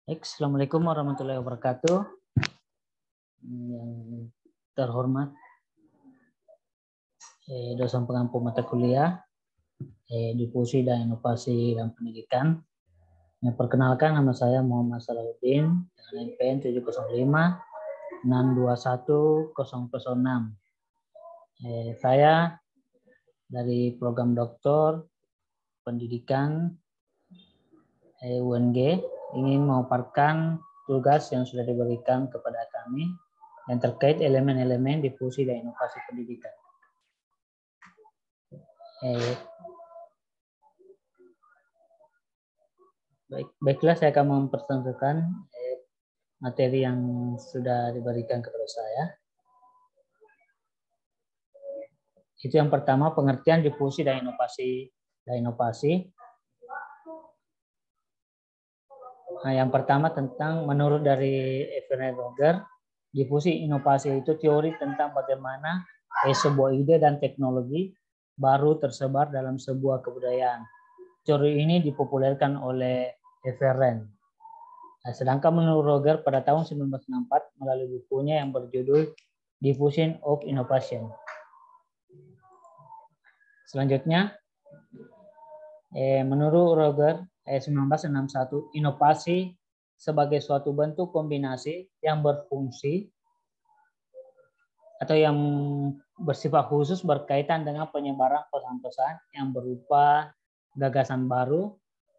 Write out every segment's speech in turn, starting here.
Assalamualaikum warahmatullahi wabarakatuh. Yang terhormat dosen pengampu mata kuliah Difusi dan Inovasi dan Pendidikan. Perkenalkan, nama saya Muhammad Salahuddin dengan NPM 705 621 006. Saya dari program Doktor Pendidikan UNG ingin memaparkan tugas yang sudah diberikan kepada kami yang terkait elemen-elemen difusi dan inovasi pendidikan. Baiklah, saya akan memperkenalkan materi yang sudah diberikan kepada saya. Itu yang pertama, pengertian difusi dan inovasi. Nah, yang pertama tentang menurut dari Werner Roger, difusi inovasi itu teori tentang bagaimana sebuah ide dan teknologi baru tersebar dalam sebuah kebudayaan. Teori ini dipopulerkan oleh Werner. Nah, sedangkan menurut Roger pada tahun 1964 melalui bukunya yang berjudul Diffusion of Innovation. Selanjutnya, menurut Roger 1961, inovasi sebagai suatu bentuk kombinasi yang berfungsi atau yang bersifat khusus berkaitan dengan penyebaran pesan-pesan yang berupa gagasan baru.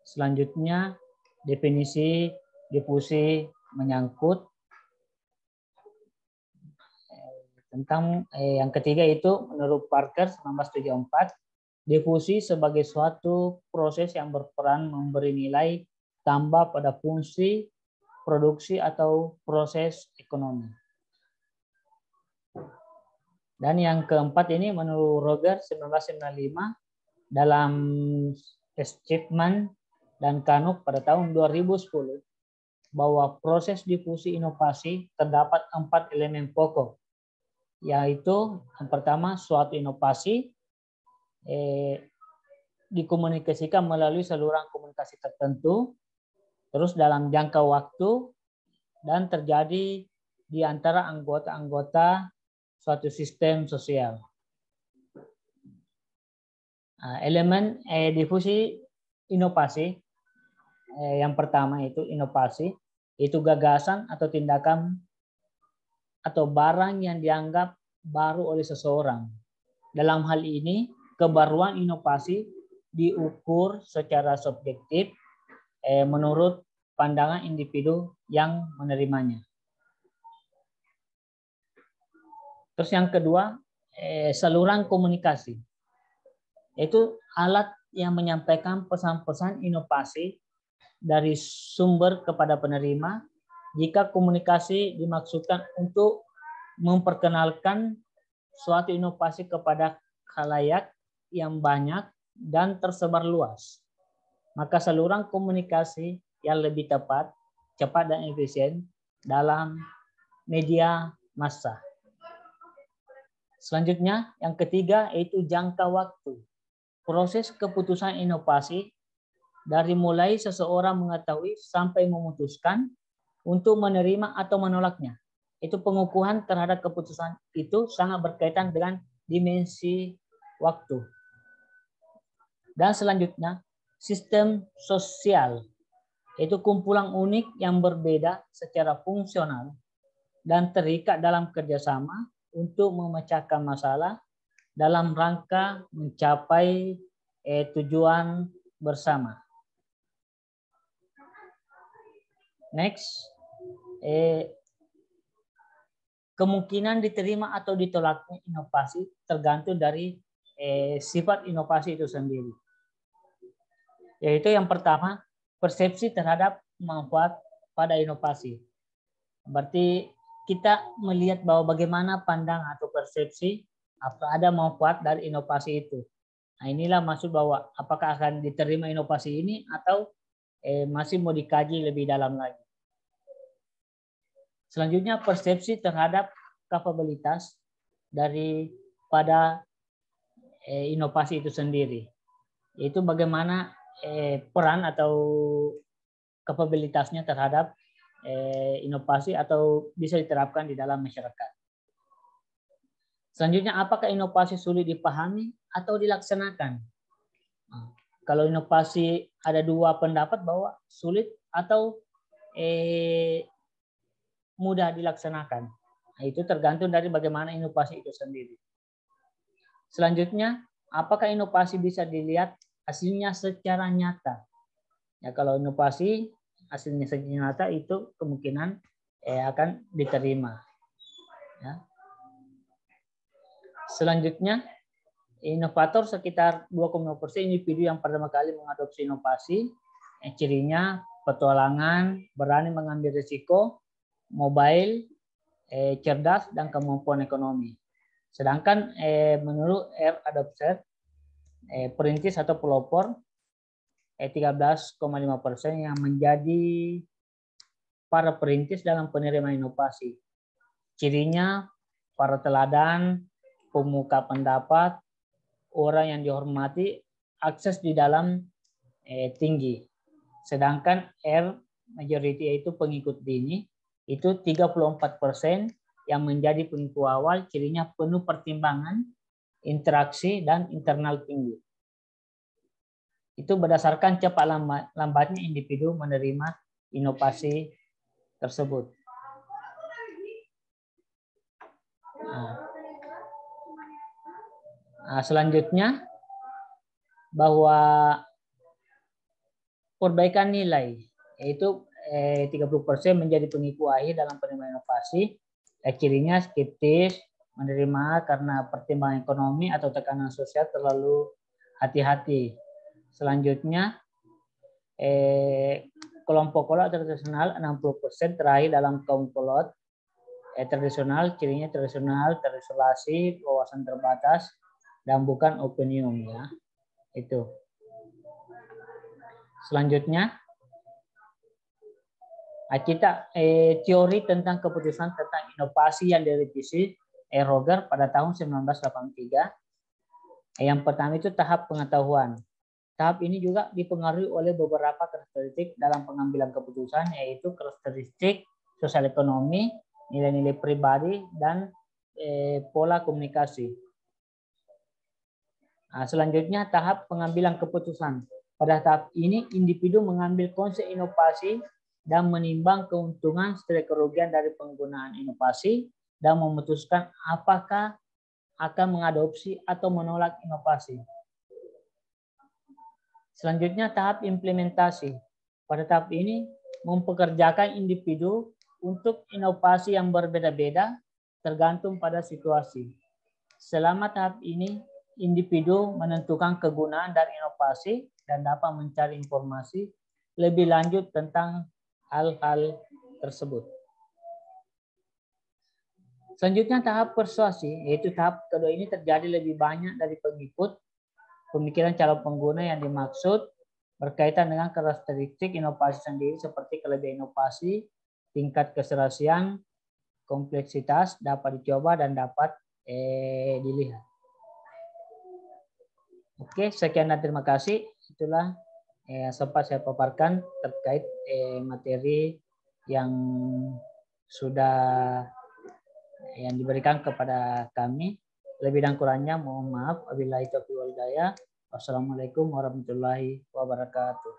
Selanjutnya, definisi difusi menyangkut tentang yang ketiga itu menurut Parker 1974, difusi sebagai suatu proses yang berperan memberi nilai tambah pada fungsi produksi atau proses ekonomi. Dan yang keempat ini menurut Roger 1995 dalam Chapman dan Kanuk pada tahun 2010 bahwa proses difusi inovasi terdapat 4 elemen pokok, yaitu yang pertama suatu inovasi dikomunikasikan melalui saluran komunikasi tertentu, terus dalam jangka waktu, dan terjadi di antara anggota-anggota suatu sistem sosial. Elemen difusi inovasi, yang pertama itu inovasi, itu gagasan atau tindakan atau barang yang dianggap baru oleh seseorang. Dalam hal ini, kebaruan inovasi diukur secara subjektif menurut pandangan individu yang menerimanya. Terus yang kedua, saluran komunikasi. Itu alat yang menyampaikan pesan-pesan inovasi dari sumber kepada penerima jika komunikasi dimaksudkan untuk memperkenalkan suatu inovasi kepada khalayak yang banyak dan tersebar luas. Maka saluran komunikasi yang lebih tepat, cepat dan efisien dalam media massa. Selanjutnya, yang ketiga yaitu jangka waktu. Proses keputusan inovasi dari mulai seseorang mengetahui sampai memutuskan untuk menerima atau menolaknya. Itu pengukuhan terhadap keputusan itu sangat berkaitan dengan dimensi waktu. Dan selanjutnya, sistem sosial, itu kumpulan unik yang berbeda secara fungsional dan terikat dalam kerjasama untuk memecahkan masalah dalam rangka mencapai tujuan bersama. Next, kemungkinan diterima atau ditolaknya inovasi tergantung dari sifat inovasi itu sendiri. Yaitu yang pertama, persepsi terhadap manfaat pada inovasi. Berarti kita melihat bahwa bagaimana pandang atau persepsi apa ada manfaat dari inovasi itu. Nah, inilah maksud bahwa apakah akan diterima inovasi ini atau masih mau dikaji lebih dalam lagi. Selanjutnya, persepsi terhadap kapabilitas daripada inovasi itu sendiri. Yaitu bagaimana peran atau kapabilitasnya terhadap inovasi atau bisa diterapkan di dalam masyarakat. Selanjutnya, apakah inovasi sulit dipahami atau dilaksanakan? Kalau inovasi ada dua pendapat bahwa sulit atau mudah dilaksanakan. Nah, itu tergantung dari bagaimana inovasi itu sendiri. Selanjutnya, apakah inovasi bisa dilihat hasilnya secara nyata? Ya, kalau inovasi hasilnya secara nyata itu kemungkinan akan diterima. Ya. Selanjutnya, inovator sekitar 2,5% individu yang pertama kali mengadopsi inovasi. Cirinya petualangan, berani mengambil risiko, mobile, cerdas, dan kemampuan ekonomi. Sedangkan menurut R. Adopter, perintis atau pelopor 13,5% yang menjadi para perintis dalam penerimaan inovasi. Cirinya para teladan, pemuka pendapat, orang yang dihormati, akses di dalam tinggi. Sedangkan R majority yaitu pengikut dini itu 34% yang menjadi pengikut awal, cirinya penuh pertimbangan, interaksi, dan internal tinggi. Itu berdasarkan cepat lambatnya individu menerima inovasi tersebut. Selanjutnya, bahwa perbaikan nilai, yaitu 30% menjadi penipu akhir dalam penerimaan inovasi. Cirinya skeptis, menerima karena pertimbangan ekonomi atau tekanan sosial terlalu hati-hati. Selanjutnya, kelompok kolot tradisional 60% terakhir dalam kaum kolot tradisional, cirinya tradisional, terisolasi, wawasan terbatas, dan bukan opinium, ya. Itu. Selanjutnya, kita teori tentang keputusan tentang inovasi yang direvisi Roger pada tahun 1983. Yang pertama itu tahap pengetahuan. Tahap ini juga dipengaruhi oleh beberapa karakteristik dalam pengambilan keputusan, yaitu karakteristik sosial ekonomi, nilai-nilai pribadi, dan pola komunikasi. Selanjutnya tahap pengambilan keputusan. Pada tahap ini individu mengambil konsep inovasi dan menimbang keuntungan serta kerugian dari penggunaan inovasi dan memutuskan apakah akan mengadopsi atau menolak inovasi. Selanjutnya tahap implementasi. Pada tahap ini mempekerjakan individu untuk inovasi yang berbeda-beda tergantung pada situasi. Selama tahap ini individu menentukan kegunaan dari inovasi dan dapat mencari informasi lebih lanjut tentang hal-hal tersebut. Selanjutnya tahap persuasi, yaitu tahap kedua ini terjadi lebih banyak dari pengikut pemikiran calon pengguna yang dimaksud berkaitan dengan karakteristik inovasi sendiri seperti kelebihan inovasi, tingkat keserasian, kompleksitas, dapat dicoba dan dapat dilihat. Oke, sekian dan terima kasih. Itulah sempat saya paparkan terkait materi yang sudah yang diberikan kepada kami. Lebih dan kurangnya mohon maaf. Wabillahi taufiq wal hidayah. Wassalamualaikum warahmatullahi wabarakatuh.